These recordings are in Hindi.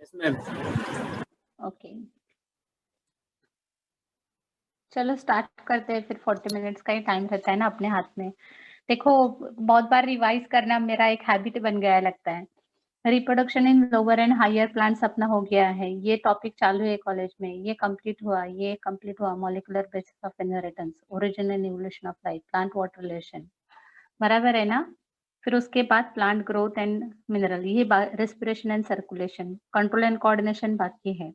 Yes ma'am. ओके, चलो स्टार्ट करते हैं। फिर 40 मिनट्स का ही टाइम रहता है ना अपने हाथ में। देखो, बहुत बार रिवाइज करना मेरा एक हैबिट बन गया है लगता है। Reproduction in lower and higher plants अपना हो गया है, ये टॉपिक चालू है कॉलेज में, ये कंप्लीट हुआ molecular basis of inheritance, origin and evolution of life, plant water relation, बराबर है ना। फिर उसके बाद प्लांट ग्रोथ एंड मिनरल, ये respiration and circulation, control and coordination बाकी है।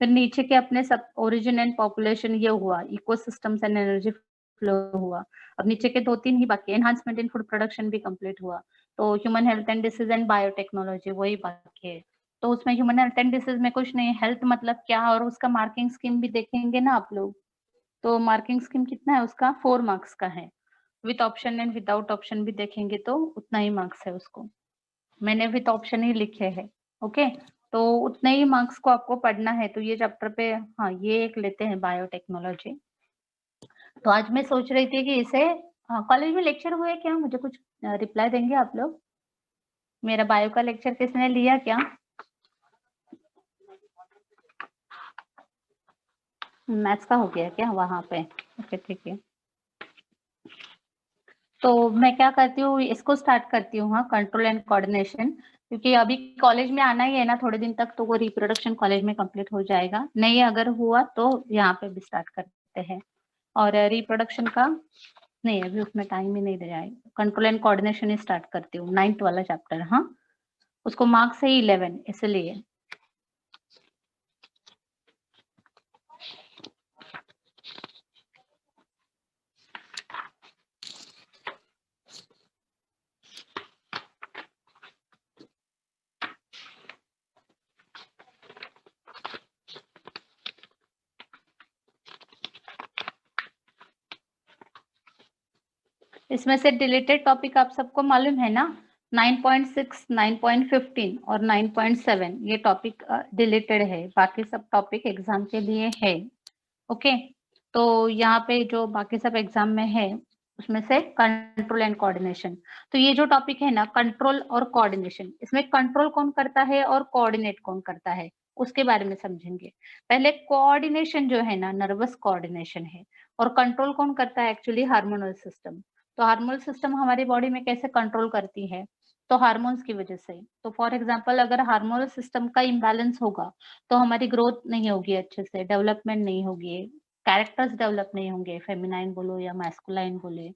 फिर नीचे के अपने सब ओरिजिन एंड पॉपुलेशन ये हुआ, इकोसिस्टम्स एंड एनर्जी फ्लो हुआ। अब नीचे के 2-3 ही बाकी, एनहांसमेंट इन फूड प्रोडक्शन भी कंप्लीट हुआ। तो human health and disease and biotechnology वही बाकी है। तो उसमें ह्यूमन हेल्थ एंड डिसीज में कुछ नहीं, हेल्थ मतलब क्या और उसका मार्किंग स्कीम भी देखेंगे ना आप लोग। तो मार्किंग स्कीम कितना है उसका, 4 मार्क्स का है। With option and without option भी देखेंगे तो उतना ही मार्क्स है उसको। मैंने विथ ऑप्शन ही लिखे हैं। ओके, तो उतने ही मार्क्स को आपको पढ़ना है। तो ये चैप्टर पे हाँ ये एक लेते हैं बायोटेक्नोलॉजी। तो आज मैं सोच रही थी कि इसे कॉलेज में लेक्चर हुए क्या, मुझे कुछ रिप्लाई देंगे आप लोग। मेरा बायो का लेक्चर किसने लिया क्या? मैथ्स का हो गया क्या वहां पे? ओके ठीक है। तो मैं क्या करती हूँ, इसको स्टार्ट करती हूँ, हाँ, कंट्रोल एंड कोऑर्डिनेशन, क्योंकि अभी कॉलेज में आना ही है ना थोड़े दिन तक, तो वो रिप्रोडक्शन कॉलेज में कंप्लीट हो जाएगा। नहीं अगर हुआ तो यहाँ पे भी स्टार्ट करते हैं। और रिप्रोडक्शन का नहीं, अभी उसमें टाइम ही नहीं दे जाएगा। Control and coordination he start करती हूँ, 9th वाला चैप्टर। हाँ, उसको मार्क्स है 11 इसलिए। इसमें से डिलीटेड टॉपिक आप सबको मालूम है ना, 9.6, 9.15 और 9.7 ये टॉपिक डिलीटेड है। बाकी सब टॉपिक एग्जाम के लिए है। ओके, तो यहाँ पे जो बाकी सब एग्जाम में है उसमें से कंट्रोल एंड कोऑर्डिनेशन। तो ये जो टॉपिक है ना, कंट्रोल और कोऑर्डिनेशन, इसमें कंट्रोल कौन करता है और कोऑर्डिनेट कौन करता है उसके बारे में समझेंगे। पहले कोऑर्डिनेशन जो है ना, नर्वस कोऑर्डिनेशन है। और कंट्रोल कौन करता है एक्चुअली, हार्मोनल सिस्टम। तो हार्मोनल सिस्टम हमारी बॉडी में कैसे कंट्रोल करती है, तो हार्मोन्स की वजह से। तो फॉर एग्जांपल अगर हार्मोनल सिस्टम का इम्बैलेंस होगा तो हमारी ग्रोथ नहीं होगी अच्छे से, डेवलपमेंट नहीं होगी, कैरेक्टर्स डेवलप नहीं होंगे, फेमिनाइन बोलो या मैस्कुलाइन बोले,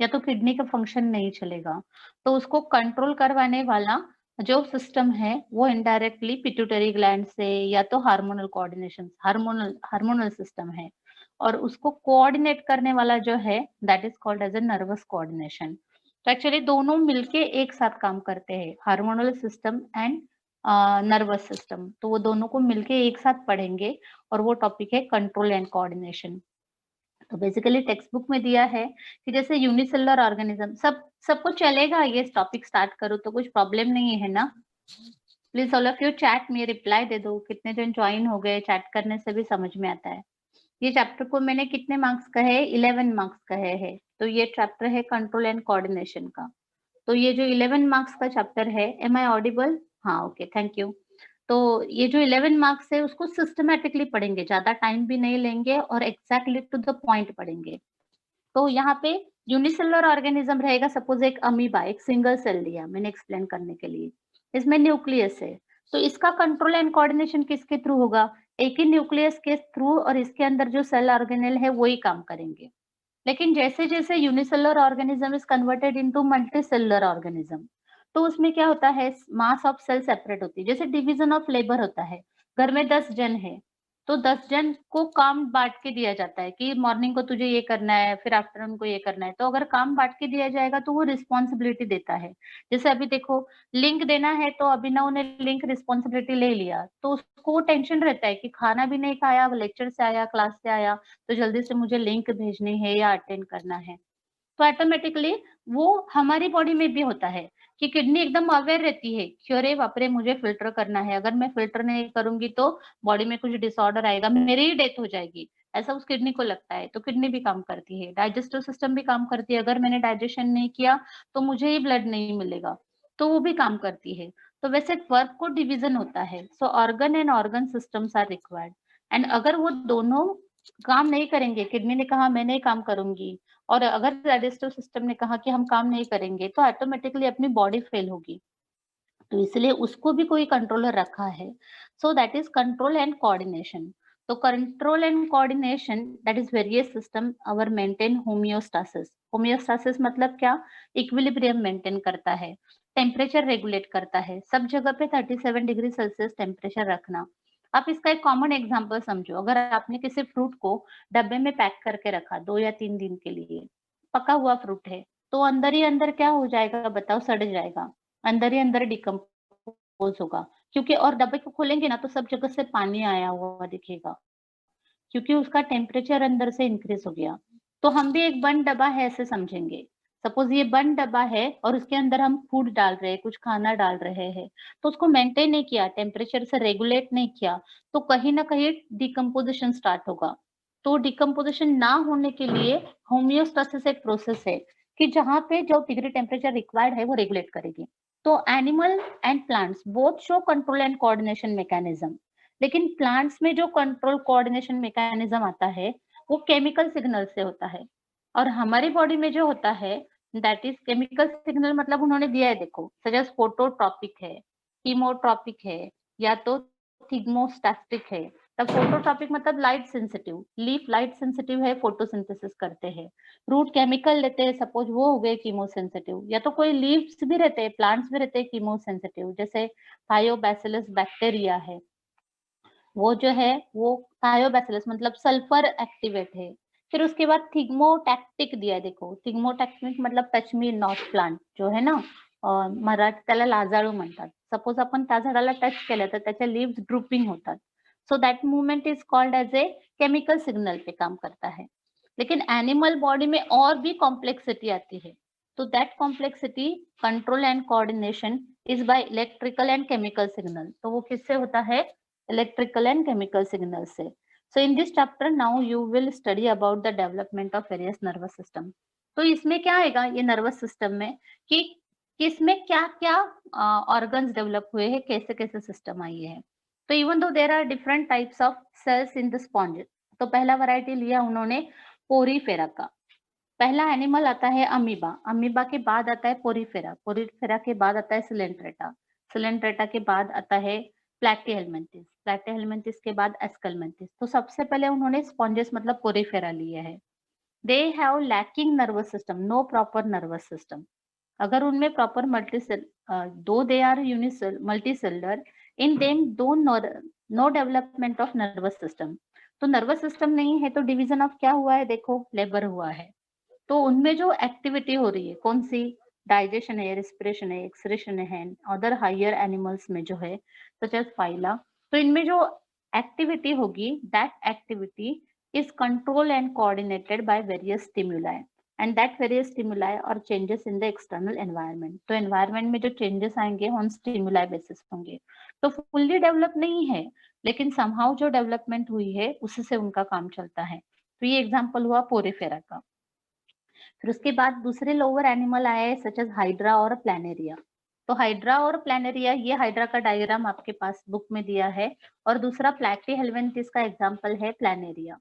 या तो किडनी का फंक्शन नहीं चलेगा। तो उसको कंट्रोल करवाने वाला जो सिस्टम है वो इनडायरेक्टली पिट्यूटरी ग्लैंड से, या तो हार्मोनल कोऑर्डिनेशन, हार्मोनल सिस्टम है। और उसको कोऑर्डिनेट करने वाला जो है that is called as a nervous coordination. तो एक्चुअली दोनों मिलके एक साथ काम करते हैं, hormonal system and nervous system. तो वो दोनों को मिलके एक साथ पढ़ेंगे और वो टॉपिक है कंट्रोल एंड कोऑर्डिनेशन। तो बेसिकली टेक्स्ट बुक में दिया है कि जैसे यूनिसेलुलर ऑर्गेनिज्म, सबको चलेगा ये टॉपिक स्टार्ट करो तो कुछ प्रॉब्लम नहीं है ना। Please all of you chat में रिप्लाई दे दो, कितने जन ज्वाइन हो गए, चैट करने से भी समझ में आता है। ये चैप्टर को मैंने कितने मार्क्स कहे, 11 मार्क्स कहे हैं। तो ये चैप्टर है कंट्रोल एंड कोऑर्डिनेशन का। तो ये जो 11 मार्क्स का चैप्टर है, एम आई ऑडिबल? हाँ ओके, थैंक यू। तो ये जो 11 मार्क्स है उसको सिस्टमैटिकली पढ़ेंगे, ज्यादा टाइम भी नहीं लेंगे और एग्जैक्टली टू द पॉइंट पढ़ेंगे। तो यहाँ पे यूनिसेलुलर ऑर्गेनिज्म रहेगा, सपोज एक अमीबा, एक सिंगल सेल लिया मैंने एक्सप्लेन करने के लिए। इसमें न्यूक्लियस है, तो इसका कंट्रोल एंड कोऑर्डिनेशन किसके थ्रू होगा, एक ही न्यूक्लियस के थ्रू, और इसके अंदर जो सेल ऑर्गेनेल है वही काम करेंगे। लेकिन जैसे-जैसे unicellular organism is converted into multicellular organism, तो उसमें क्या होता है, मास ऑफ सेल सेपरेट होती है। जैसे डिवीजन ऑफ लेबर होता है, घर में 10 जन है, तो 10 जन को काम बाँट के दिया जाता है कि मॉर्निंग को तुझे ये करना है, फिर आफ्टरनून को ये करना है। तो अगर काम बाँट के दिया जाएगा तो वो रिस्पॉन्सिबिलिटी देता है। जैसे अभी देखो, लिंक देना है तो अभिनव ने लिंक रिस्पॉन्सिबिलिटी ले लिया, तो उसको टेंशन रहता है कि खाना भी नहीं खाया, लेक्चर से आया, क्लास से आया, तो जल्दी से मुझे लिंक भेजनी है या अटेंड करना है। तो ऑटोमेटिकली वो हमारी बॉडी में भी होता है कि किडनी एकदम अवेयर रहती है कि अरे बाप रे मुझे फिल्टर करना है, अगर मैं फिल्टर नहीं करूंगी तो बॉडी में कुछ डिसऑर्डर आएगा, मेरी ही डेथ हो जाएगी, ऐसा उस किडनी को लगता है। तो किडनी भी काम करती है, डाइजेस्टिव सिस्टम भी काम करती है, अगर मैंने डाइजेशन नहीं किया तो मुझे ही ब्लड नहीं मिलेगा, तो वो भी काम करती है। तो वैसे वर्क को डिवीजन होता है, so organ and organ systems are required, and अगर वो दोनों काम नहीं करेंगे, किडनी ने कहा मैं नहीं काम करूंगी और अगर डाइजेस्टिव सिस्टम ने कहा कि हम काम नहीं करेंगे, तो ऑटोमेटिकली अपनी बॉडी फेल होगी। तो इसलिए उसको भी कोई कंट्रोलर रखा है, so that is control and coordination. तो control and coordination, that is various system our maintain homeostasis. Homeostasis मतलब क्या? इक्विलिब्रियम मेंटेन करता है, टेम्परेचर रेगुलेट करता है, सब जगह पे 37 डिग्री सेल्सियस टेम्परेचर रखना। आप इसका एक कॉमन एग्जांपल समझो, अगर आपने किसी फ्रूट को डब्बे में पैक करके रखा 2 या 3 दिन के लिए, पका हुआ फ्रूट है, तो अंदर ही अंदर क्या हो जाएगा बताओ? सड़ जाएगा, अंदर ही अंदर डिकम्पोज होगा, क्योंकि और डब्बे को खोलेंगे ना तो सब जगह से पानी आया हुआ दिखेगा, क्योंकि उसका टेम्परेचर अंदर से इंक्रीज हो गया। तो हम भी एक बंद डब्बा है ऐसे समझेंगे। सपोज ये बंद डब्बा है और उसके अंदर हम फूड डाल रहे हैं, कुछ खाना डाल रहे हैं, तो उसको मेंटेन नहीं किया, टेम्परेचर से रेगुलेट नहीं किया, तो कहीं ना कहीं डिकम्पोजिशन स्टार्ट होगा। तो डिकम्पोजिशन ना होने के लिए होमियोस्टेसिस एक प्रोसेस है कि जहाँ पे जो डिग्री टेम्परेचर रिक्वायर्ड है वो रेगुलेट करेगी। तो animal and plants both show control and coordination mechanism, लेकिन प्लांट्स में जो कंट्रोल कोऑर्डिनेशन मैकेनिज्म आता है वो केमिकल सिग्नल से होता है, और हमारी बॉडी में जो होता है दैट इज केमिकल सिग्नल, मतलब उन्होंने दिया है देखो, सजेस फोटोट्रॉपिक है, कीमोट्रॉपिक है, या तो थिग्मोस्टैटिक है। तब फोटोट्रॉपिक मतलब light sensitive, leaf light sensitive है, फोटोसिंथेसिस करते हैं। रूट केमिकल लेते हैं, सपोज वो हो गए कीमोसेंसिटिव, या तो कोई लीव्स भी रहते हैं, प्लांट्स भी रहते हैं कीमोसेंसिटिव, जैसे थायोबैसिलस बैक्टीरिया है, वो जो है वो थायोबैसिलस मतलब सल्फर एक्टिवेट है। फिर उसके बाद थिग्मोटॅक्टिक दिया है देखो, थिग्मोटॅक्टिक मतलब टच मी नॉट प्लांट जो है ना, मराठी त्याला लाजाळू म्हणतात। सपोज आपण त्या झाडाला टच केलं तर त्याच्या लीव्स ड्रूपिंग होतात, so that movement is called as a chemical signal पे काम करता है। लेकिन एनिमल बॉडी में और भी कॉम्प्लेक्सिटी आती है, तो that complexity control and coordination is by electrical and chemical signal. तो वो किससे होता है? electrical and chemical signals से। So in this chapter now you will study about the development of various nervous system। तो इसमें क्या आएगा ये nervous system में कि किसमें क्या-क्या organs develop हुए हैं, कैसे-कैसे system आई है। तो even though there are different types of cells in the sponge, तो पहला variety लिया उन्होंने पोरीफेरा का। पहला एनिमल आता है अमीबा, अमीबा के बाद आता है पोरीफेरा, पोरीफेरा के बाद आता है सिलेंट्रेटा, सिलेंट्रेटा के बाद आता है प्लैटीहेल्मिन्थिस, प्लैटीहेल्मिन्थिस के बाद एस्केल्मिन्थिस। तो सबसे पहले उन्होंने स्पॉन्जेस मतलब पोरीफेरा लिया है। They have lacking nervous system, no proper nervous system. अगर उनमें proper multicell though they are unicell multicellular, in them though no development of nervous system. तो नर्वस सिस्टम नहीं है तो डिवीजन ऑफ क्या हुआ है देखो, लेबर हुआ है। तो उनमें जो एक्टिविटी हो रही है कौन सी? डाइजेशन है, रेस्पिरेशन है, एक्सक्रीशन है, अदर हायर एनिमल्स में जो है सच एज फाइला। तो इनमें जो एक्टिविटी होगी that activity is control and coordinated by various stimuli, and that various stimuli और changes in the external environment. तो एनवायरनमेंट में जो चेंजेस आएंगे ऑन स्टिमुलाई बेसिस होंगे। तो फुल्ली डेवलप नहीं है, लेकिन समहाउ जो डेवलपमेंट हुई है उससे उनका काम चलता है। तो ये एग्जाम्पल हुआ पोरीफेरा का। फिर उसके बाद दूसरे लोअर एनिमल आए सच एज हाइड्रा और प्लानेरिया। तो हाइड्रा और प्लानेरिया, ये हाइड्रा का डायग्राम आपके पास बुक में दिया है, और दूसरा प्लैटीहेल्मिन्थिस का एग्जांपल है प्लानेरिया।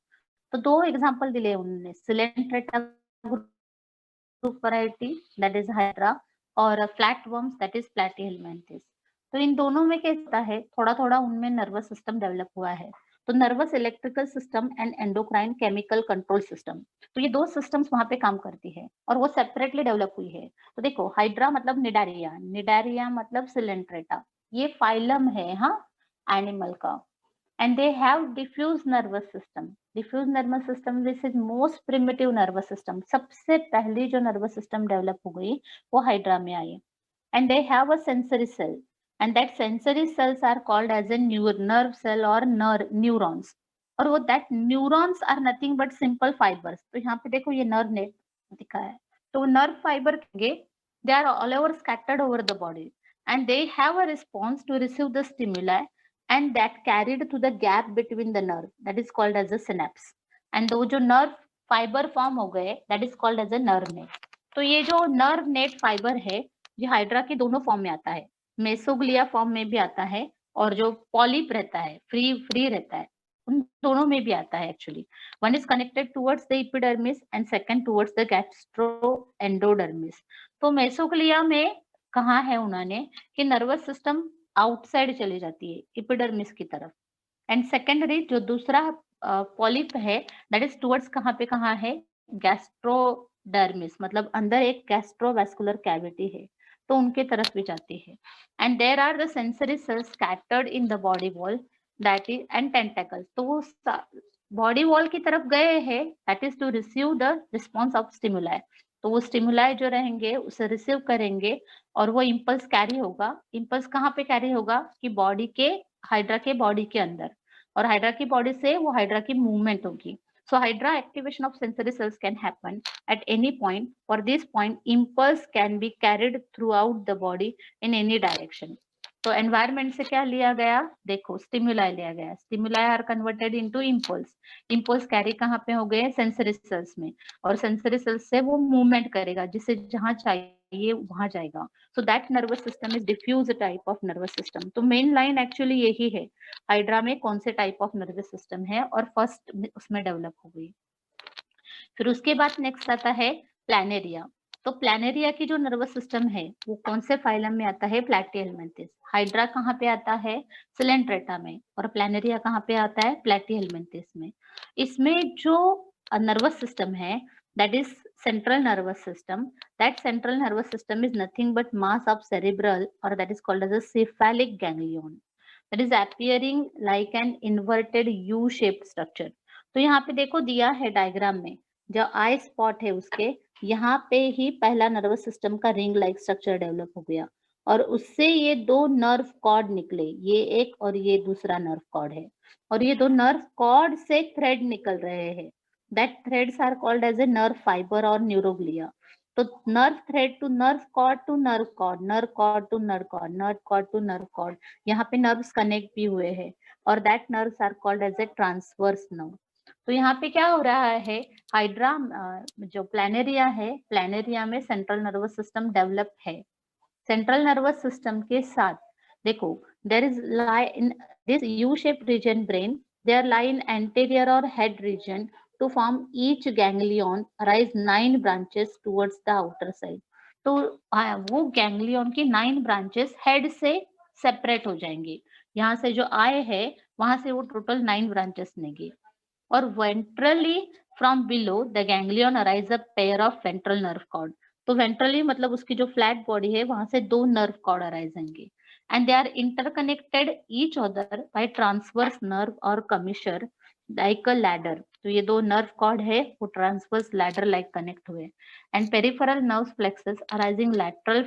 तो दो एग्जांपल दिए उन्होंने, Coelenterata group variety that is hydra और फ्लैटवर्म्स दैट इज प्लैटीहेल्मिन्थिस। तो इन दोनों में क्या होता है, थोड़ा थोड़ा उनमें नर्वस सिस्टम डेवलप हुआ है। तो nervous electrical system and endocrine chemical control system, तो ये दो सिस्टम्स वहां पे काम करती है और वो सेपरेटली डेवलप हुई है। तो देखो हाइड्रा मतलब निडारिया, निडारिया मतलब सिलेंट्रेटा, ये फाइलम है हाँ एनिमल का। And they have diffuse nervous system, diffuse nervous system this is most primitive nervous system, सबसे पहली जो नर्वस सिस्टम डेवलप हो गई वो हाइड्रा में आई। And they have a sensory cell, and that sensory cells are called as a nerve cell or neurons, और वो that neurons are nothing but simple fibers। तो यहाँ पे देखो ये nerve net दिखा है, तो nerve fiber के they are all over scattered over the body and they have a response to receive the stimuli and that carried to the gap between the nerve that is called as a synapse, and वो जो nerve fiber form हो गए that is called as a nerve net। तो ये जो nerve net fiber है ये हाइड्रा के दोनों फॉर्म में आता है, मेसोग्लिया फॉर्म में भी आता है, और जो पॉलिप रहता है, फ्री रहता है, उन दोनों में भी आता है actually. One is connected towards the epidermis and second towards the gastroendodermis. तो मेसोग्लिया में कहा है उन्होंने कि नर्वस सिस्टम आउटसाइड चली जाती है एपिडर्मिस की तरफ, एंड सेकेंडरी जो दूसरा पॉलिप है दैट इज टुवर्ड्स कहाँ है, गैस्ट्रोडर्मिस, मतलब अंदर एक गैस्ट्रोवेस्कुलर कैविटी है, तो उनके तरफ भी जाती है। And there are the sensory cells scattered in the body wall that is and tentacles, तो वो बॉडी वॉल की तरफ गए हैं that is to receive the response of stimuli, तो वो स्टिमुलाई जो रहेंगे उसे रिसीव करेंगे, और वो इम्पल्स कैरी होगा। इम्पल्स कहाँ पे कैरी होगा कि बॉडी के, हाइड्रा के बॉडी के अंदर, और हाइड्रा की बॉडी से वो हाइड्रा की मूवमेंट होगी। So Hydra activation of sensory cells can happen at any point. For this point, impulse can be carried throughout the body in any direction. तो एनवायरमेंट से क्या लिया गया, देखो स्टिमुलाई लिया गया, stimuli are converted into impulse, impulse carry कहाँ पे हो गए, सेंसरी सेल्स में, और सेंसरी सेल्स से वो मूवमेंट करेगा, जिसे जहां चाहिए वहां जाएगा। So that nervous system is diffuse type of nervous system. तो मेन लाइन एक्चुअली यही है, हाइड्रा में कौन से टाइप ऑफ नर्वस सिस्टम है, और फर्स्ट उसमें डेवलप हो गई। फिर उसके बाद नेक्स्ट आता है प्लैनेरिया। तो प्लैनेरिया की जो नर्वस सिस्टम है वो कौन से फाइलम में आता है, प्लैटीहेलमिन्थिस। हाइड्रा कहाँ पे आता है, सिलेंट्रेटा में, और प्लैनेरिया कहाँ पे आता है, प्लैटीहेलमिन्थिस में। इसमें जो नर्वस सिस्टम है that is central nervous system, that central nervous system is nothing but mass of cerebral, or that is called as a cephalic ganglion, that is appearing like an inverted U shaped structure। तो यहाँ पे देखो दिया है डायग्राम में, जो आई स्पॉट है उसके यहाँ पे ही पहला नर्वस सिस्टम का रिंग लाइक स्ट्रक्चर डेवलप हो गया, और उससे ये दो नर्व कॉर्ड निकले, ये एक और ये दूसरा नर्व कॉर्ड है, और ये दो नर्व कॉर्ड से थ्रेड निकल रहे हैं, that threads are called as a nerve fiber or neuroglia। तो nerve thread to nerve cord to nerve cord, nerve cord to nerve cord, nerve cord to nerve cord, यहाँ पे nerves connect भी हुए हैं, और that nerves are called as a transverse nerve। तो यहाँ पे क्या हो रहा है, हाइड्रा जो प्लैनेरिया है, प्लैनेरिया में सेंट्रल नर्वस सिस्टम डेवलप है। सेंट्रल नर्वस सिस्टम के साथ देखो there is lie in this U shaped region brain, there lie in anterior और head region to form each ganglion arise 9 branches towards the outer side। तो वो गैंग्लियन की 9 ब्रांचेस हेड से सेपरेट हो जाएंगे, यहाँ से जो आए है वहां से वो टोटल 9 ब्रांचेस लेंगे। और ventrally from below the ganglion arise a pair of ventral nerve cord. तो वेंट्रली मतलब उसकी जो फ्लैट बॉडी है वहां से 2 नर्व कॉर्ड अराइज होंगे, and they are interconnected each other by transverse nerve और कमिशर लाइक अ लैडर। तो ये दो नर्व कॉर्ड है वो ट्रांसवर्स लैडर लाइक कनेक्ट हुए, and peripheral nerve plexus arising lateral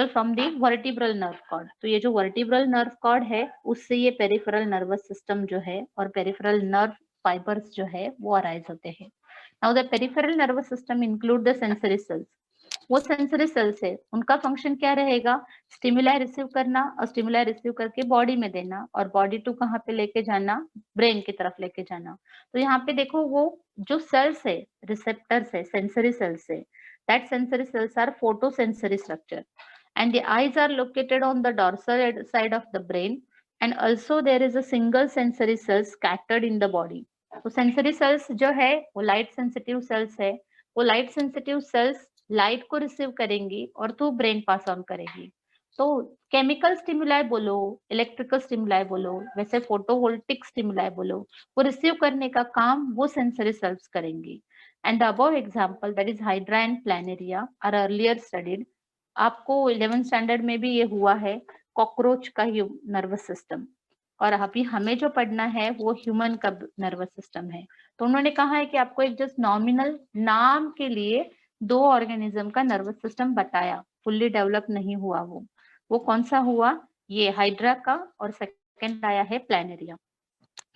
from the vertebral nerve cord. तो ये जो वर्टिब्रल नर्व कॉर्ड है उससे ये पेरिफेरल नर्वस सिस्टम जो है और पेरिफेरल नर्व फाइबर्स जो है वो अराइज होते हैं। Now the peripheral nervous system include the sensory sales. वो सेंसरी सेल्स है, उनका फंक्शन क्या रहेगा, स्टिमुलाई रिसीव करना, और स्टिमुलाई रिसीव करके बॉडी में देना, और बॉडी टू कहाँ पे लेके जाना, ब्रेन की तरफ लेके जाना। तो यहाँ पे देखो वो जो सेल्स है, रिसेप्टर्स है, सेंसरी सेल्स है, that sensory cells are photosensory structure, and the eyes are located on the dorsal side of the brain, and also there is a single sensory cells scattered in the body. तो सेंसरी सेल्स जो है वो लाइट सेंसिटिव सेल्स है, वो लाइट सेंसिटिव सेल्स लाइट को रिसीव करेंगी और तो ब्रेन पास ऑन करेगी। तो केमिकल स्टिमुलाई बोलो, इलेक्ट्रिकल स्टिमुलाई बोलो, वैसे फोटोवोल्टिक स्टिमुलाई बोलो, वो रिसीव करने का काम वो सेंसरी सेल्स करेंगी। And the above example that is hydra and planaria are earlier studied. आपको 11th स्टैंडर्ड में भी ये हुआ है, कॉकरोच का नर्वस सिस्टम, और अभी हमें जो पढ़ना है वो ह्यूमन का नर्वस सिस्टम है। तो उन्होंने कहा है कि आपको एक जस्ट नॉमिनल नाम के लिए 2 ऑर्गेनिज्म का नर्वस सिस्टम बताया, फुल्ली डेवलप नहीं हुआ वो कौन सा हुआ, ये हाइड्रा का, और सेकंड आया है प्लैनेरिया।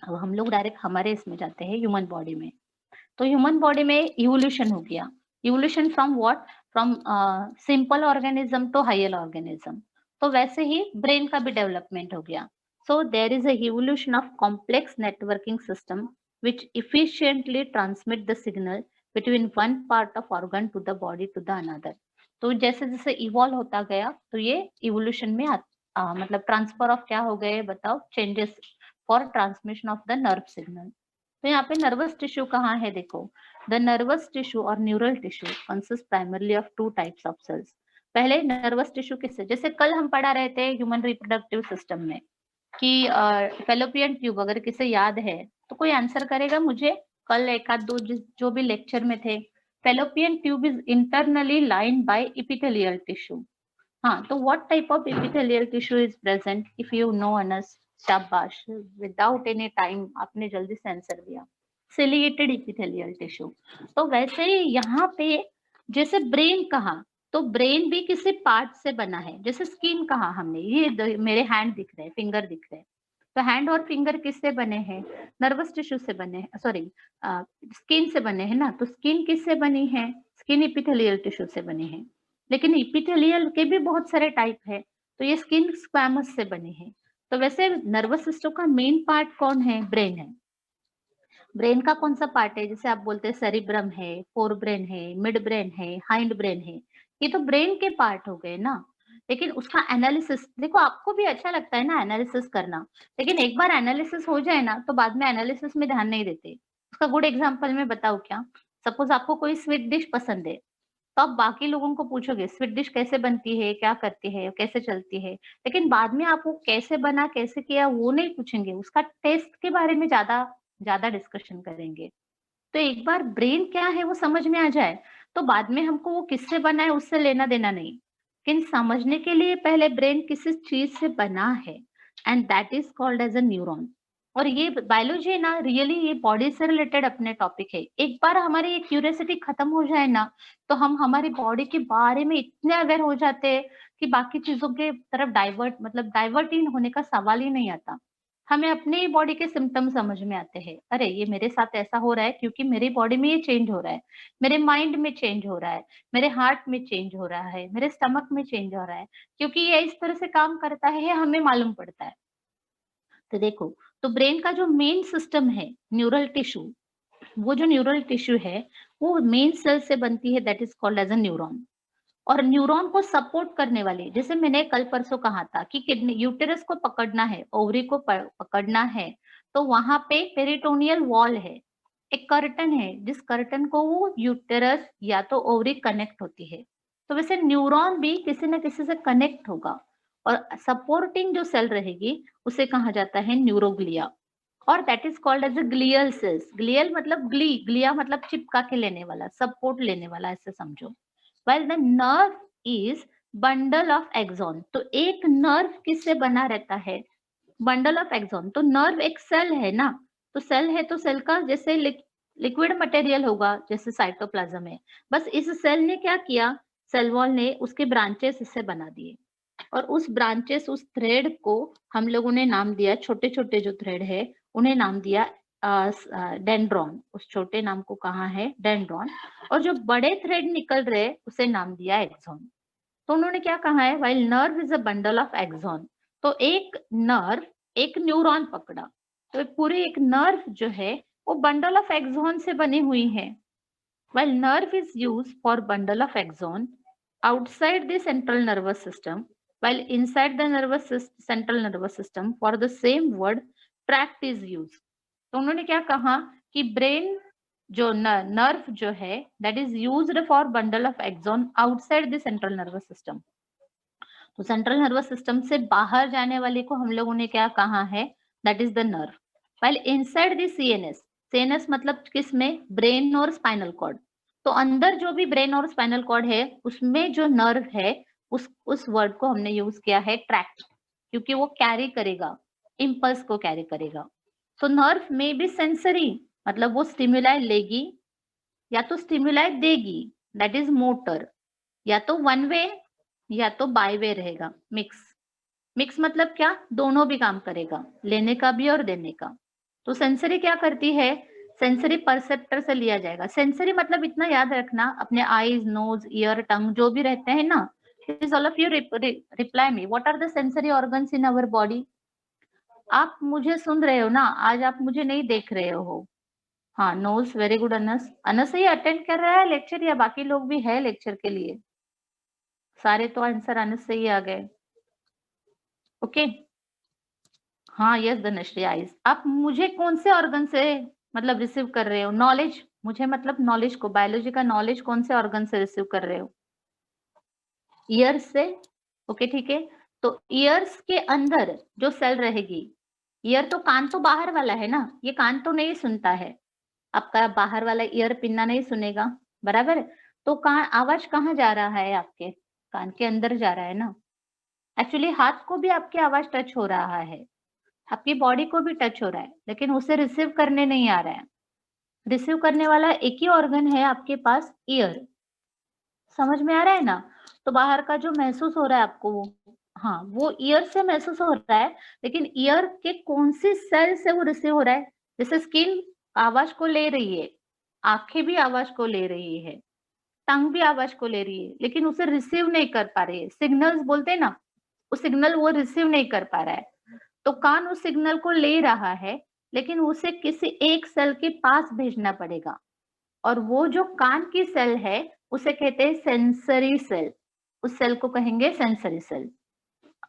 अब हम लोग डायरेक्ट हमारे इसमें जाते हैं ह्यूमन बॉडी में। तो ह्यूमन बॉडी में इवोल्यूशन हो गया, evolution from what, from simple organism to higher organism. तो वैसे ही ब्रेन का भी डेवलपमेंट हो गया। So there is a evolution of complex networking system which efficiently transmit the signal between one part of organ to the body to the another। तो जैसे जैसे इवॉल्व होता गया तो ये इवोल्यूशन में मतलब ट्रांसफर ऑफ क्या हो गए बताओ, changes for transmission of the nerve signal. तो यहाँ पे नर्वस टिश्यू कहाँ है देखो, द नर्वस टिश्यू और neural tissue consist primarily of two types of cells. पहले नर्वस टिश्यू किससे, जैसे कल हम पढ़ा रहे थे ह्यूमन रिप्रोडक्टिव सिस्टम में कि फेलोपियन ट्यूब, अगर किसे याद है तो कोई आंसर करेगा मुझे, कल एक आध दो जो भी लेक्चर में थे। Fallopian tube is internally lined by epithelial tissue. हाँ, तो what type of epithelial tissue is present, if you know Anas, शाबाश, विदाउट एनी टाइम आपने जल्दी से आंसर दिया, सिलिएटेड इपिथेलियल टिश्यू। तो वैसे ही यहाँ पे जैसे ब्रेन कहा, तो ब्रेन भी किसी पार्ट से बना है, जैसे स्किन कहा हमने, ये मेरे हैंड दिख रहे हैं, फिंगर दिख रहे हैं, तो हैंड और फिंगर किससे बने हैं, नर्वस टिश्यू से बने हैं, सॉरी स्किन से बने हैं ना, तो स्किन किससे बनी है, स्किन इपिथेलियल टिश्यू से बनी है। लेकिन इपिथेलियल के भी बहुत सारे टाइप है, तो ये स्किन स्क्वैमस से बने हैं। तो वैसे नर्वस सिस्टम का मेन पार्ट कौन है, ब्रेन है। ब्रेन का कौन सा पार्ट है, जैसे आप बोलते हैं सेरिब्रम है, फोर ब्रेन है, मिड ब्रेन है, हाइंड ब्रेन है, ये तो ब्रेन के पार्ट हो गए ना। लेकिन उसका एनालिसिस देखो, आपको भी अच्छा लगता है ना एनालिसिस करना, लेकिन एक बार एनालिसिस हो जाए ना तो बाद में एनालिसिस में ध्यान नहीं देते। उसका गुड एग्जांपल मैं बताऊं क्या, सपोज आपको कोई स्वीट डिश पसंद है, तो आप बाकी लोगों को पूछोगे स्वीट डिश कैसे बनती है, क्या करती है, कैसे चलती है, लेकिन बाद में आप वो कैसे बना, कैसे किया, वो नहीं पूछेंगे, उसका टेस्ट के बारे में ज्यादा ज्यादा डिस्कशन करेंगे। तो एक बार ब्रेन क्या है वो समझ में आ जाए, तो बाद में हमको वो किससे बना है उससे लेना देना नहीं, लेकिन समझने के लिए पहले ब्रेन किसी चीज से बना है, and that is called as a neuron. और ये बायोलॉजी है ना, रियली ये बॉडी से रिलेटेड अपने टॉपिक है। एक बार हमारी ये क्यूरियोसिटी खत्म हो जाए ना, तो हम हमारी बॉडी के बारे में इतने अवेयर हो जाते हैं कि बाकी चीजों के तरफ डाइवर्ट, मतलब डाइवर्ट इन होने का सवाल ही नहीं आता। हमें अपने ही बॉडी के सिम्टम समझ में आते हैं, अरे ये मेरे साथ ऐसा हो रहा है क्योंकि मेरी बॉडी में ये चेंज हो रहा है, मेरे माइंड में चेंज हो रहा है, मेरे हार्ट में चेंज हो रहा है, मेरे स्टमक में चेंज हो रहा है, क्योंकि ये इस तरह से काम करता है, ये हमें मालूम पड़ता है। तो देखो, तो ब्रेन का जो मेन सिस्टम है न्यूरल टिश्यू, वो जो न्यूरल टिश्यू है वो मेन सेल से बनती है, that is called as a neuron. और न्यूरॉन को सपोर्ट करने वाले, जैसे मैंने कल परसों कहा था कि किडनी यूटेरस को पकड़ना है, ओवरी को पकड़ना है, तो वहां पे पेरिटोनियल वॉल है, एक कर्टन है, जिस कर्टन को वो यूटेरस या तो ओवरी कनेक्ट होती है। तो वैसे न्यूरॉन भी किसी न किसी से कनेक्ट होगा, और सपोर्टिंग जो सेल रहेगी उसे कहा जाता है न्यूरोग्लिया, और that is called as a glial cells. Glial मतलब ग्लिया मतलब चिपका के लेने वाला, सपोर्ट लेने वाला, ऐसे समझो। while the nerve is bundle of axon, तो एक नर्व किससे बना रहता है, बंडल ऑफ एक्सॉन। तो नर्व एक सेल है ना, तो सेल है तो सेल का जैसे लिक्विड मटेरियल होगा, जैसे साइटोप्लाज्म है, बस इस सेल ने क्या किया, सेल वॉल ने उसके ब्रांचेस इससे बना दिए, और उस ब्रांचेस, उस थ्रेड को हम लोगों ने नाम दिया, छोटे छोटे जो थ्रेड है उन्हें नाम दिया डेंड्रॉन। उस छोटे नाम को कहा है डेंड्रॉन, और जो बड़े थ्रेड निकल रहे उसे नाम दिया एक्सॉन। तो उन्होंने क्या कहा है, while nerve is a bundle of axon, तो एक नर्व एक न्यूरॉन पकड़ा, तो पूरी एक नर्व जो है वो बंडल ऑफ एक्सॉन से बनी हुई है। While nerve is use for bundle of axon outside the central nervous system, while inside the central nervous system for the same word tract is used। तो उन्होंने क्या कहा कि ब्रेन जो नर्व जो है that is used for bundle of axon outside the central nervous system. तो सेंट्रल नर्वस सिस्टम से बाहर जाने वाले को हम लोगों ने क्या कहा है, that is the nerve. While inside the CNS, CNS मतलब किसमें, ब्रेन और स्पाइनल कॉर्ड, तो अंदर जो भी ब्रेन और स्पाइनल कॉर्ड है उसमें जो नर्व है, उस वर्ड को हमने यूज किया है ट्रैक्ट, क्योंकि वो कैरी करेगा, इम्पल्स को कैरी करेगा। तो नर्व में भी सेंसरी, मतलब वो स्टिमुलाई लेगी या तो स्टिमुलाई देगी, दैट इज मोटर, या तो वन वे या तो बाय वे रहेगा, मिक्स। मिक्स मतलब क्या, दोनों भी काम करेगा, लेने का भी और देने का। तो सेंसरी क्या करती है, सेंसरी परसेप्टर से लिया जाएगा। सेंसरी मतलब इतना याद रखना, अपने आईज, नोज, ईयर, टंग जो भी रहते हैं ना, please all of you reply me, what are the sensory organs in our body. आप मुझे सुन रहे हो ना, आज आप मुझे नहीं देख रहे हो। हाँ, nose, very good. Anus, anus ही अटेंड कर रहा है लेक्चर या बाकी लोग भी है लेक्चर के लिए। सारे तो आंसर आने से ही आ गए। ओके, हाँ यस धनश्री आइज। आप मुझे कौन से ऑर्गन से मतलब रिसीव कर रहे हो? नॉलेज, मुझे मतलब नॉलेज को, बायोलॉजी का नॉलेज कौन से ऑर्गन से रिसीव कर रहे हो? ईयर्स से। ओके ठीक है, तो ईयर्स के अंदर जो सेल रहेगी, ईयर तो कान तो बाहर वाला है ना, ये कान तो नहीं सुनता है, आपका बाहर वाला ईयर पिन्ना नहीं सुनेगा, बराबर। तो कान, आवाज कहाँ जा रहा है? आपके कान के अंदर जा रहा है ना। एक्चुअली हाथ को भी आपकी आवाज टच हो रहा है, आपकी बॉडी को भी टच हो रहा है, लेकिन उसे रिसीव करने नहीं आ रहा है। रिसीव करने वाला एक ही ऑर्गन है आपके पास, ईयर। समझ में आ रहा है ना? तो बाहर का जो महसूस हो रहा है आपको वो, हाँ वो ईयर से महसूस हो रहा है, लेकिन ईयर के कौन सी सेल से वो रिसीव हो रहा है? जैसे स्किन आवाज को ले रही है, आंखें भी आवाज को ले रही है, टंग भी आवाज को ले रही है, लेकिन उसे रिसीव नहीं कर पा रही है। सिग्नल्स बोलते हैं ना, वो सिग्नल वो रिसीव नहीं कर पा रहा है। तो कान उस सिग्नल को ले रहा है, लेकिन उसे किसी एक सेल के पास भेजना पड़ेगा, और वो जो कान की सेल है उसे कहते हैं सेंसरी सेल। उस सेल को कहेंगे सेंसरी सेल।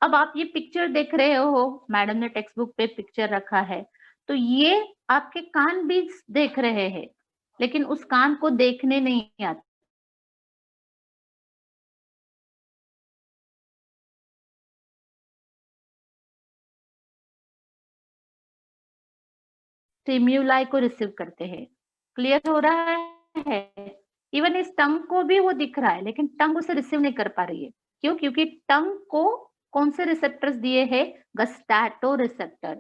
अब आप ये पिक्चर देख रहे हो, मैडम ने टेक्स्ट बुक पे पिक्चर रखा है, तो ये आपके कान भी देख रहे हैं, लेकिन उस कान को देखने नहीं आता। स्टिम्युलाई को रिसीव करते हैं। क्लियर हो रहा है? इवन इस टंग को भी वो दिख रहा है, लेकिन टंग उसे रिसीव नहीं कर पा रही है। क्यों? क्योंकि टंग को कौन से रिसेप्टर्स दिए हैं? गस्टैटो रिसेप्टर।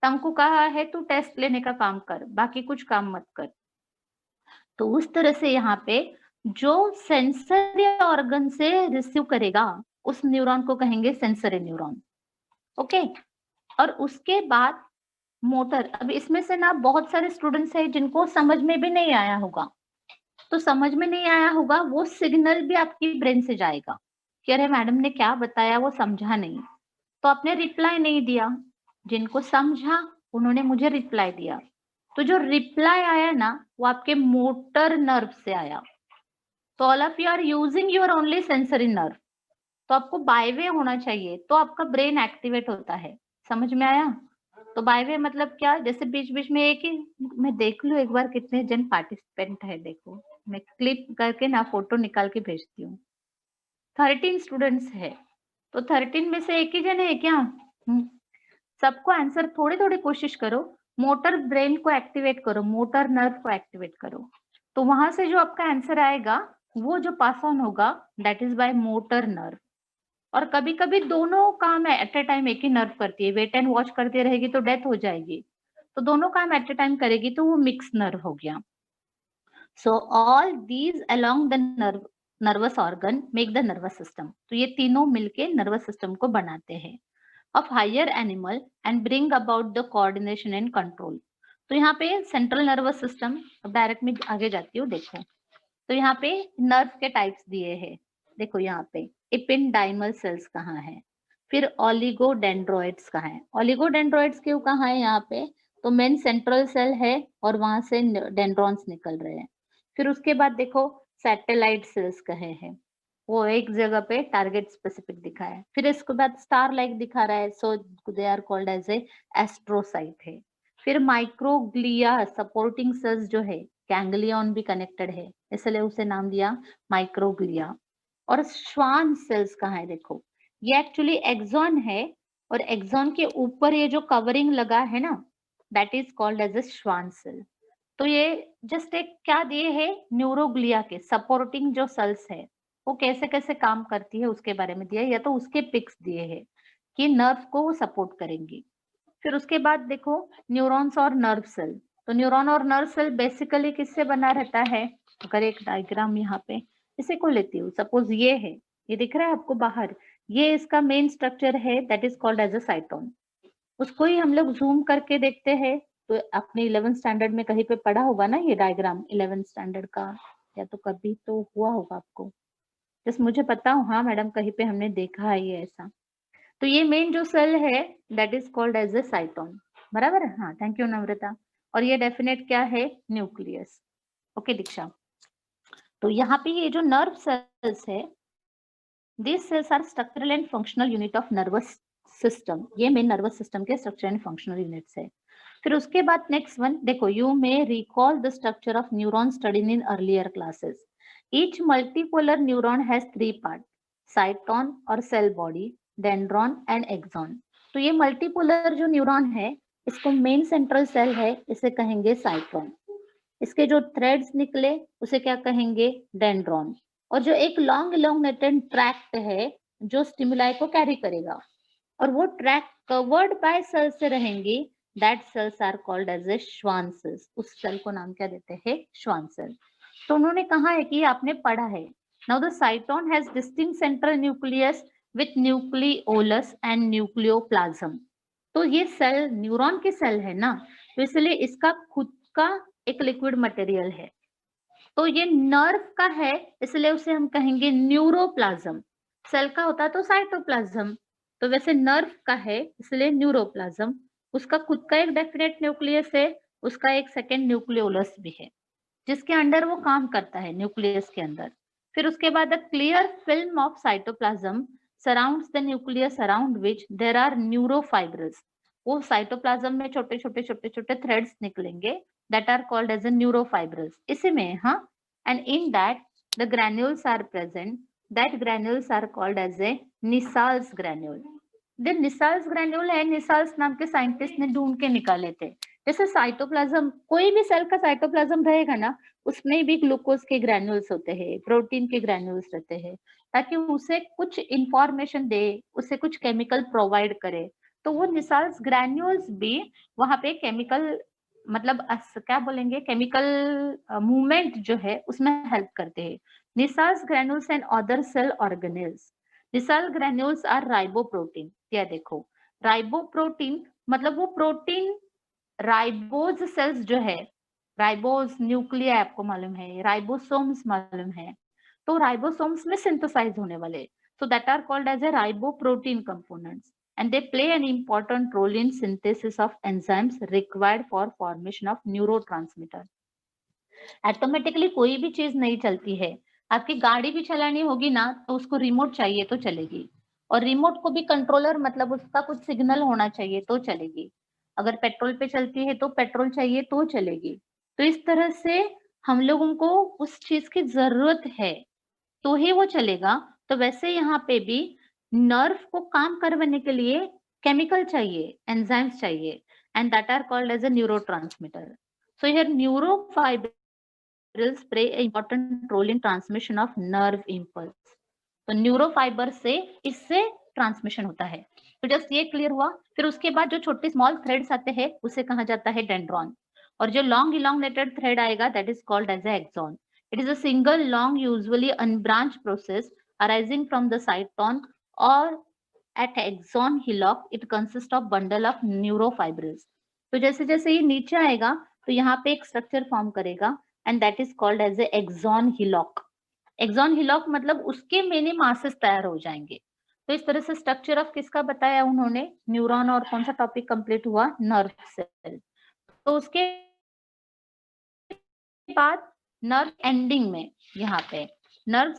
टंग को कहा है तू टेस्ट लेने का काम कर, बाकी कुछ काम मत कर। तो उस तरह से यहाँ पे जो सेंसरी ऑर्गन से रिसीव करेगा, उस न्यूरॉन को कहेंगे सेंसरी न्यूरॉन। ओके, और उसके बाद मोटर। अब इसमें से ना बहुत सारे स्टूडेंट्स हैं जिनको समझ में भी नहीं आया होगा, तो समझ में नहीं आया होगा वो सिग्नल भी आपकी ब्रेन से जाएगा कि अरे मैडम ने क्या बताया वो समझा नहीं, तो आपने रिप्लाई नहीं दिया। जिनको समझा उन्होंने मुझे रिप्लाई दिया, तो जो रिप्लाई आया ना वो आपके मोटर नर्व से आया। तो all of you are using your only sensory nerve, तो आपको बायवे होना चाहिए, तो आपका ब्रेन एक्टिवेट होता है। समझ में आया? तो बायवे मतलब क्या? जैसे बीच बीच में एक ही, मैं देख लूं एक बार कितने जन पार्टिसिपेंट है, देखो मैं क्लिप करके ना फोटो निकाल के भेजती हूँ। 13 स्टूडेंट्स है, तो 13 में से एक ही जन है क्या? सबको आंसर थोड़ी थोड़ी कोशिश करो, मोटर ब्रेन को एक्टिवेट करो, मोटर नर्व को एक्टिवेट करो, तो वहां से जो आपका आंसर आएगा वो जो पास ऑन होगा that is by motor nerve. और कभी कभी दोनों काम एट ए टाइम एक ही नर्व करती है, वेट एंड वॉच करती रहेगी तो डेथ हो जाएगी, तो दोनों काम एट ए टाइम करेगी तो वो मिक्स नर्व हो गया। So all these along the nerve, nervous organ make the nervous system. तो ये तीनों मिलके नर्वस सिस्टम को बनाते हैं of higher animal and bring about the coordination and control. तो यहाँ पे सेंट्रल नर्वस सिस्टम, अब डायरेक्ट में आगे जाती हूँ, देखो तो यहाँ पे नर्व के टाइप्स दिए हैं। देखो यहाँ पे एपिंडाइमल सेल्स कहाँ है, फिर ओलिगोडेंड्रोइड्स कहाँ है, ओलिगोडेंड्रोइड्स क्यों कहाँ है यहाँ पे? तो मेन सेंट्रल सेल है और वहां से डेंड्रॉन्स निकल रहे हैं। फिर उसके बाद देखो सैटेलाइट सेल्स कहे हैं, वो एक जगह पे टारगेट स्पेसिफिक दिखा है। फिर इसके बाद स्टार लाइक दिखा रहा है, so they are called as a astrocyte है। फिर माइक्रोग्लिया सपोर्टिंग सेल्स जो है, गैंग्लियन भी कनेक्टेड है, इसलिए उसे नाम दिया माइक्रोग्लिया। और श्वान सेल्स कहाँ है? देखो ये एक्चुअली एक्सॉन है, और एक्सॉन के ऊपर ये जो कवरिंग लगा है ना, that is called as a Schwann cell. तो ये जस्ट एक क्या दिए है, न्यूरोग्लिया के सपोर्टिंग जो सेल्स है वो कैसे कैसे काम करती है उसके बारे में दिया है, या तो उसके पिक्स दिए हैं कि नर्व को वो सपोर्ट करेंगी। फिर उसके बाद देखो न्यूरॉन्स और नर्व सेल। तो न्यूरॉन और नर्व सेल बेसिकली किससे बना रहता है? अगर एक डायग्राम यहाँ पे इसे को लेती हूँ, सपोज ये है, ये दिख रहा है आपको बाहर, ये इसका मेन स्ट्रक्चर है that is called as a cyton. उसको ही हम लोग जूम करके देखते हैं, तो अपने 11th स्टैंडर्ड में कहीं पे पढ़ा होगा ना ये डायग्राम, 11th स्टैंडर्ड का, या तो कभी तो हुआ होगा आपको। जस्ट मुझे पता हो, हाँ मैडम कहीं पे हमने देखा है ये ऐसा। तो ये मेन जो सेल है that is called as a cyton, बराबर है? हाँ थैंक यू नम्रता। और ये डेफिनेट क्या है? न्यूक्लियस। ओके दीक्षा, तो यहाँ पे ये जो नर्व सेल्स है These cells are structural and functional unit of nervous system. ये मेन नर्वस सिस्टम के स्ट्रक्चर एंड फंक्शनल यूनिट्स है. फिर उसके बाद नेक्स्ट वन देखो, you may recall the structure of neuron studied in earlier classes. Each multipolar neuron has 3 part, cyton और cell body, dendron and axon. तो ये मल्टीपोलर जो न्यूरॉन है, इसको मेन सेंट्रल सेल है, इसे कहेंगे साइटोन. इसके जो थ्रेड्स निकले उसे क्या कहेंगे, डेंड्रॉन. और जो एक लॉन्ग इलोंगेटेड ट्रैक्ट है जो स्टिमुलाई को कैरी करेगा, और वो ट्रैक कवर्ड बाय सेल से रहेंगी, that cells are called as a Schwann cells. उस सेल को नाम क्या देते हैं, श्वान सेल. तो उन्होंने कहा है कि आपने पढ़ा है, now the साइटोन has distinct central nucleus with nucleolus and nucleoplasm. तो ये सेल न्यूरॉन की सेल है ना, तो इसलिए इसका खुद का एक लिक्विड मटेरियल है. तो ये नर्व का है, इसलिए उसे हम कहेंगे न्यूरोप्लाज्म. सेल का होता तो साइटोप्लाज्म, तो वैसे नर्व का है इसलिए न्यूरोप्लाज्म. उसका खुद का एक डेफिनेट न्यूक्लियस है, उसका एक सेकेंड न्यूक्लियोलस भी है, जिसके अंडर वो काम करता है, न्यूक्लियस के अंदर. फिर उसके बाद the clear film of cytoplasm surrounds the nucleus around which there are neurofibrils. वो साइटोप्लाज्म में छोटे छोटे छोटे छोटे थ्रेड्स निकलेंगे, that are called as a neurofibrils. इसी में हाँ, and in that the granules are present. That granules are called as a Nissal's granule. The Nissal's granule है, Nissal's नाम के साइंटिस्ट ने ढूंढ के निकाले थे. जैसे साइटोप्लाज्म, कोई भी सेल का साइटोप्लाज्म रहेगा ना, उसमें भी ग्लूकोज के ग्रैन्यूल्स होते हैं, प्रोटीन के ग्रैन्यूल्स रहते हैं, ताकि उसे कुछ इंफॉर्मेशन दे, उसे कुछ केमिकल प्रोवाइड करे. तो वो निसाल्स ग्रैन्यूल्स भी वहां पे केमिकल, मतलब क्या बोलेंगे, केमिकल मूवमेंट जो है उसमें हेल्प करते हैं. Nissl's granules and other cell organelles. Nissl granules are riboprotein. या देखो, राइबोप्रोटीन मतलब वो प्रोटीन, राइबोज सेल्स जो है, राइबोज न्यूक्लिया आपको मालूम है, राइबोसोम्स मालूम है, तो राइबोसोम्स में सिंथेसाइज होने वाले, so that are called as a riboprotein components. And they play an important role in synthesis of enzymes required for formation of neurotransmitter. Automatically कोई भी चीज नहीं चलती है. आपकी गाड़ी भी चलानी होगी ना, तो उसको रिमोट चाहिए तो चलेगी, और रिमोट को भी कंट्रोलर, मतलब उसका कुछ सिग्नल होना चाहिए तो चलेगी. अगर पेट्रोल पे चलती है तो पेट्रोल चाहिए तो चलेगी. तो इस तरह से हम लोगों को उस चीज की जरूरत है तो ही वो चलेगा. तो वैसे यहाँ पे भी नर्व को काम करवाने के लिए केमिकल चाहिए, एंजाइम्स चाहिए, and that are called as a neurotransmitter. So here neurofibrils play a important role in transmission of nerve impulse. तो न्यूरोफाइबर से इससे ट्रांसमिशन होता है. तो जस्ट ये क्लियर हुआ. फिर उसके बाद जो छोटे स्मॉल थ्रेड्स आते हैं उसे कहा जाता है डेंड्रॉन, और जो लॉन्ग इलोंगेटेड थ्रेड आएगा that is called as a axon. It is a single long, usually unbranched process arising from the cytone or at axon hillock. It consists of bundle of neurofibrils. तो जैसे जैसे ये नीचे आएगा तो यहाँ पे एक स्ट्रक्चर फॉर्म करेगा, and that is called as a axon hillock. Axon hillock मतलब उसके मेनी मासेस तैयार हो जाएंगे. तो इस तरह से स्ट्रक्चर ऑफ किसका बताया उन्होंने, न्यूरॉन. और कौन सा टॉपिक कंप्लीट हुआ, नर्व सेल. तो उसके बाद नर्व एंडिंग में यहाँ पे नर्व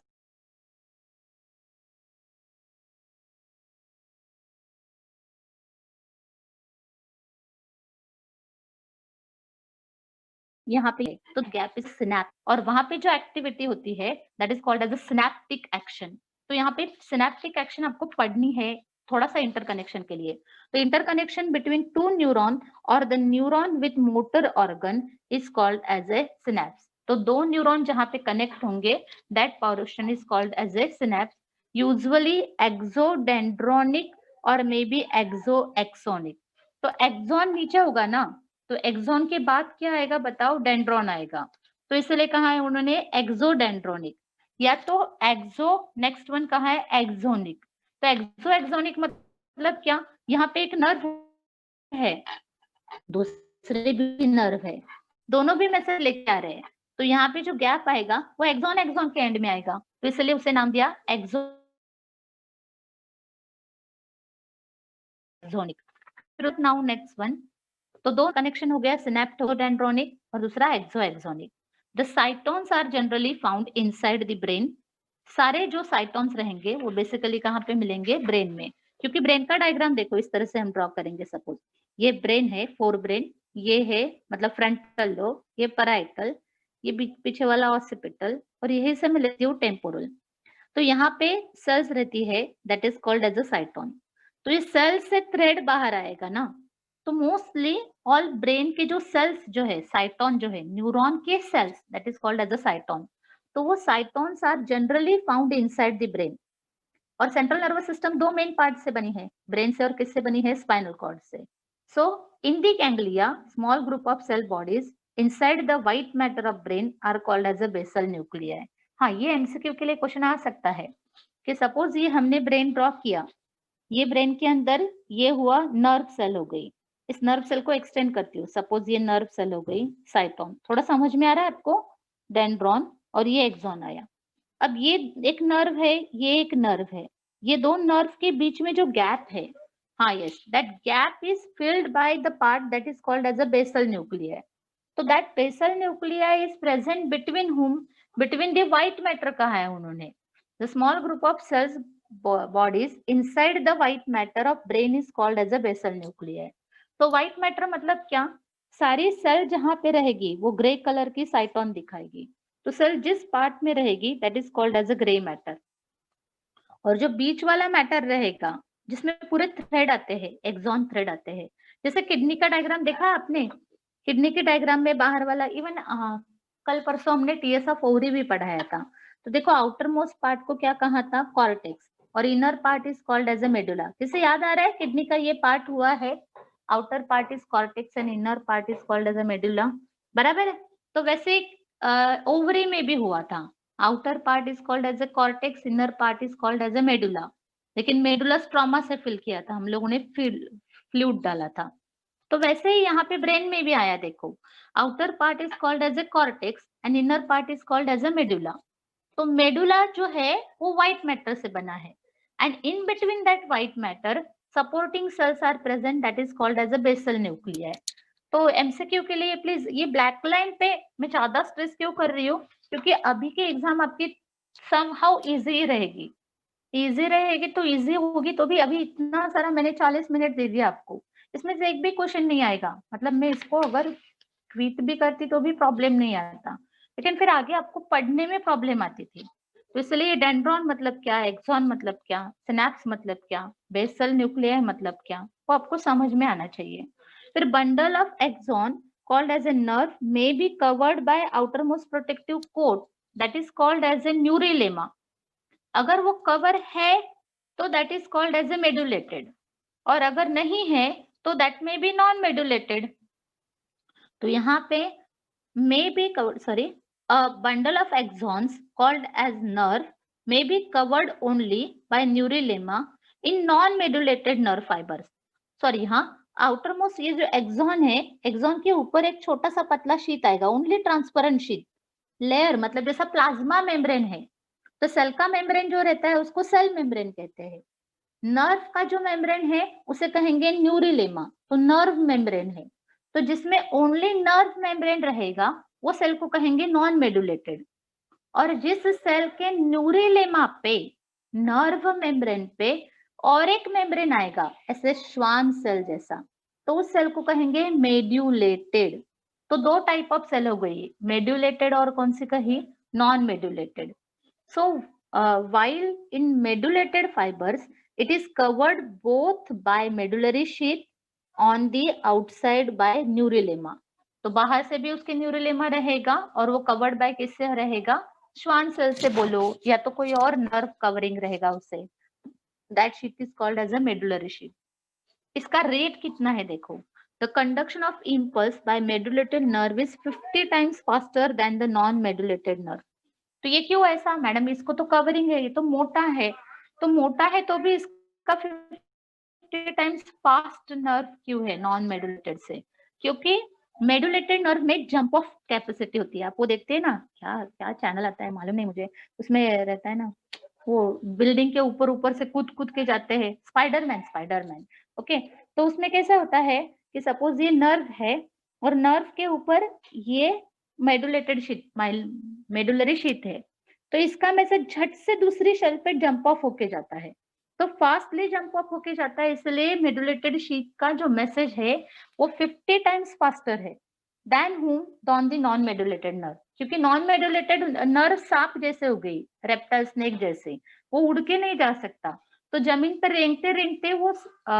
यहाँ पे, तो गैप इज सिनैप्स, और वहां पे जो एक्टिविटी होती है that is called as a synaptic action. तो यहाँ पे सिनैप्टिक एक्शन आपको पढ़नी है थोड़ा सा इंटरकनेक्शन के लिए. तो इंटरकनेक्शन बिटवीन टू न्यूरॉन और the neuron with motor organ is called as a synapse. तो दो न्यूरॉन जहाँ पे कनेक्ट होंगे that portion is called as a synapse, usually axodendronic और मे बी एक्सोएक्सोनिक. तो एक्सॉन नीचे होगा ना, तो एक्सॉन के बाद क्या आएगा बताओ, डेंड्रॉन आएगा. तो इसलिए कहा है उन्होंने एक्सोडेंड्रोनिक, या तो एक्सो, नेक्स्ट वन कहा है एक्सोनिक. तो एक्सो एक्सोनिक मतलब क्या, यहाँ पे एक नर्व है, दूसरे भी नर्व है, दोनों भी मैसेज लेके आ रहे हैं. तो यहाँ पे जो गैप आएगा वो एक्सॉन एक्सॉन के एंड में आएगा, तो इसलिए उसे नाम दिया एक्सोनिक. फिर नाउ नेक्स्ट वन, तो दो कनेक्शन हो गया, सिनेप्टोडेंड्रोनिक और दूसरा axo axonic. The cytons are generally found inside the brain. सारे जो साइटोन्स रहेंगे वो बेसिकली कहाँ पे मिलेंगे, ब्रेन में। क्योंकि ब्रेन का डायग्राम देखो इस तरह से हम ड्रॉ करेंगे। सपोज ये ब्रेन है, फोर ब्रेन, ये है मतलब फ्रंटल लोब, ये पैराइटल, ये पीछे वाला ऑसिपिटल, और यही से मैं लेती हूँ टेम्पोरल। तो यहाँ पे सेल्स रहती है that is called as a cyton. तो ये सेल से थ्रेड बाहर आएगा ना, तो मोस्टली ऑल ब्रेन के जो सेल्स जो है, साइटोन जो है, न्यूरॉन के cells that is called as a cyton. तो वो cytons are generally found inside the brain. और सेंट्रल नर्वस सिस्टम दो मेन पार्ट से बनी है, ब्रेन से और किससे बनी है, स्पाइनल कॉर्ड से। So in the ganglia small group of cell bodies inside the white matter of brain are called as a basal nuclei. हाँ, ये एमसीक्यू के लिए क्वेश्चन आ सकता है कि सपोज ये हमने ब्रेन ड्रॉ किया, ये ब्रेन के अंदर ये हुआ नर्व सेल हो गई, इस नर्व सेल को एक्सटेंड करती हूँ, सपोज ये नर्व सेल हो गई साइटोन। थोड़ा समझ में आ रहा है आपको, डेंड्रॉन, और ये एक्सॉन आया। अब ये एक नर्व है, ये एक नर्व है, ये दो नर्व के बीच में जो गैप है, हाँ yes, that gap is filled by the part that is called as a basal nuclei. तो that basal nuclei is present between hmm, between the white matter कहा है उन्होंने, the small group of cells bodies inside the white matter of brain is called as a basal nuclei. तो व्हाइट मैटर मतलब क्या, सारी सेल जहां पे रहेगी वो ग्रे कलर की साइटोन दिखाएगी। तो सेल जिस पार्ट में रहेगी that is called as a grey matter. और जो बीच वाला मैटर रहेगा जिसमें पूरे थ्रेड आते हैं, एक्सॉन थ्रेड आते हैं, जैसे किडनी का डायग्राम देखा आपने, किडनी के डायग्राम में बाहर वाला, इवन कल परसों हमने टीएस ऑफ ओवरी भी पढ़ाया था। तो देखो आउटर मोस्ट पार्ट को क्या कहा था, कॉर्टेक्स, और inner part is called as a medulla. किसे याद आ रहा है किडनी का ये पार्ट हुआ है, outer part is cortex and inner part is called as a medulla, बराबर है। तो वैसे ओवरी में भी हुआ था, outer part is called as a cortex, inner part is called as a medulla, लेकिन मेडुला स्ट्रोमा से फिल किया था हम लोगों ने, फ्लूइड डाला था। तो वैसे ही यहाँ पे ब्रेन में भी आया, देखो outer part is called as a cortex and inner part is called as a medulla. तो मेडुला जो है वो व्हाइट मैटर से बना है, and in between that white matter supporting cells are present that is called as a basal nuclei. तो एमसीक्यू के लिए प्लीज ये ब्लैक लाइन पे मैं ज्यादा स्ट्रेस क्यों कर रही हूँ, क्योंकि अभी के एग्जाम आपकी समहाउ इजी रहेगी, इजी रहेगी तो इजी होगी, तो भी अभी इतना सारा मैंने 40 मिनट दे दिया आपको, इसमें से एक भी क्वेश्चन नहीं आएगा, मतलब मैं इसको अगर ट्वीट भी करती तो भी प्रॉब्लम नहीं आता, लेकिन फिर आगे आपको पढ़ने में प्रॉब्लम आती थी। तो इसलिए डेंड्रॉन मतलब क्या, एक्सॉन मतलब क्या, सिनैप्स मतलब क्या, बेसल न्यूक्लियाई मतलब क्या, वो आपको समझ में आना चाहिए। फिर bundle of axon called as a nerve may be covered by outermost protective coat that is called as a neurilemma। अगर वो कवर है तो that is called as a medullated, और अगर नहीं है तो दैट में बी नॉन मेडुलेटेड। तो यहाँ पे may be covered, sorry, a bundle of axons called as nerve may be covered only by neurilemma in non-medulated nerve fibers। Sorry, हाँ, आउटर मोस्ट ये जो एक्सॉन है, एक्सॉन के ऊपर एक छोटा सा पतला शीट आएगा, ओनली ट्रांसपेरेंट शीट, लेयर, मतलब जैसा प्लाज्मा मेम्ब्रेन है, तो सेल का मेम्ब्रेन जो रहता है उसको सेल मेम्ब्रेन कहते हैं। नर्व का जो मेम्ब्रेन है उसे कहेंगे न्यूरिलेमा, तो नर्व मेम्ब्रेन है। तो जिसमें ओनली नर्व मेम्ब्रेन रहेगा वो सेल को कहेंगे नॉन मेडुलेटेड। और जिस सेल के न्यूरिलेमा पे, नर्व मेम्ब्रेन पे और एक मेम्ब्रेन आएगा ऐसे श्वान सेल जैसा, तो उस सेल को कहेंगे मेड्यूलेटेड। तो दो टाइप ऑफ सेल हो गई, मेड्यूलेटेड और कौन सी कही, non medullated. So, while in medullated fibers, it is covered both by medullary sheath on the outside by neurilemma। तो बाहर से भी उसके न्यूरिलेमा रहेगा और वो कवर्ड बाय किससे रहेगा, श्वान सेल से बोलो या तो कोई और नर्व कवरिंग रहेगा उसे, that sheath is called as a medullary sheath. इसका रेट कितना है देखो, the conduction of impulse by medullated nerve is 50 times faster than the non medullated nerve. तो ये क्यों ऐसा मैडम, इसको तो कवरिंग है, ये तो मोटा है, तो मोटा है तो भी इसका 50 टाइम्स फास्ट नर्व क्यों है नॉन मेडुलेटेड से, क्योंकि मेडुलेटेड नर्व में जंप ऑफ कैपेसिटी होती है। आप वो देखते हैं ना, क्या क्या चैनल आता है मालूम नहीं मुझे, उसमें रहता है ना वो बिल्डिंग के ऊपर ऊपर से कूद कूद के जाते हैं, स्पाइडरमैन, स्पाइडरमैन, ओके। तो उसमें कैसा होता है कि सपोज ये नर्व है और नर्व के ऊपर ये मेडुलेटेड शीट, मेडुलरी शीट है, तो इसका मैसेज झट से दूसरी शेल पे जंप ऑफ होके जाता है, तो फास्टली जंप ऑफ होके जाता है, इसलिए मेडुलेटेड शीथ का जो मैसेज है वो 50 टाइम्स फास्टर है देन हुम on the non medullated nerve, क्योंकि नॉन मेडुलेटेड नर्व सांप जैसे हो गई, रेप्टाइल स्नेक जैसे, वो उड़ के नहीं जा सकता, तो जमीन पर रेंगते रेंगते वो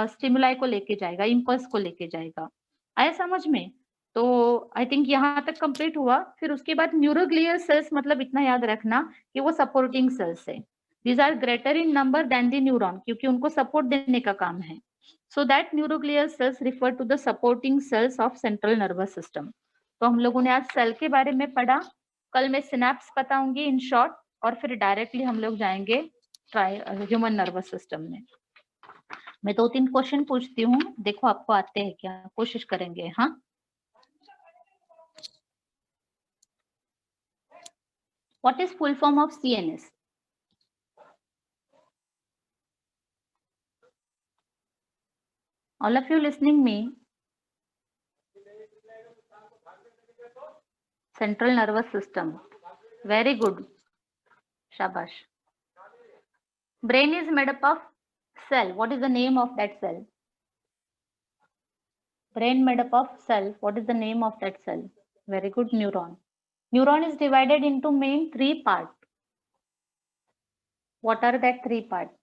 स्टिमुलाई को लेके जाएगा, इम्पल्स को लेके जाएगा। आया समझ में? तो आई थिंक यहाँ तक कंप्लीट हुआ। फिर उसके बाद न्यूरोग्लियल सेल्स, मतलब इतना याद रखना कि वो सपोर्टिंग सेल्स है। These are greater in number than the neuron, क्योंकि उनको सपोर्ट देने का काम है। So that neuroglial cells refer to the supporting cells of central nervous system. तो हम लोगों ने आज सेल के बारे में पढ़ा, कल मैं सिनेप्स बताऊंगी इन शॉर्ट, और फिर डायरेक्टली हम लोग जाएंगे ह्यूमन नर्वस सिस्टम में। मैं 2-3 क्वेश्चन पूछती हूँ, देखो आपको आते हैं क्या, कोशिश करेंगे। हाँ, what is full form of CNS? All of you listening me? Central nervous system. Very good. Shabash. Brain is made up of cell. What is the name of that cell? Brain made up of cell. What is the name of that cell? Very good. Neuron. Neuron is divided into main 3 parts. What are that 3 parts?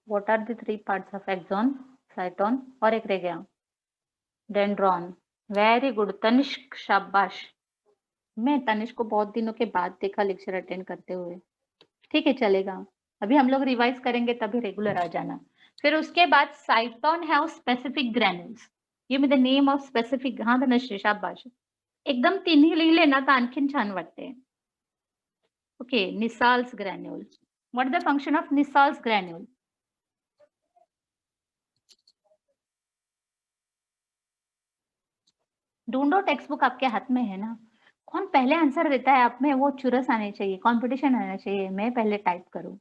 What are the 3 parts of axon, cyton और एक रह गया डेंड्रॉन। वेरी गुड तनिष्क, शाबाश। मैं तनिष्क को बहुत दिनों के बाद देखा लेक्चर अटेंड करते हुए। ठीक है, चलेगा, अभी हम लोग रिवाइज करेंगे तभी रेगुलर आ जाना। फिर उसके बाद साइटोन हैव स्पेसिफिक ग्रैन्युल्स, ये द नेम ऑफ स्पेसिफिक। हाँ तनुश्री, शाबाश, एकदम तिन्ही लिहिले ना तर आणखीन छान वाटते। Okay, Nissl's granule. What is the function of Nissl's granule? ढूंढो, टेक्स्ट बुक आपके हाथ में है ना, कौन पहले आंसर देता है आप में वो चुरस आने चाहिए, कंपटीशन आना चाहिए, मैं पहले टाइप करूं।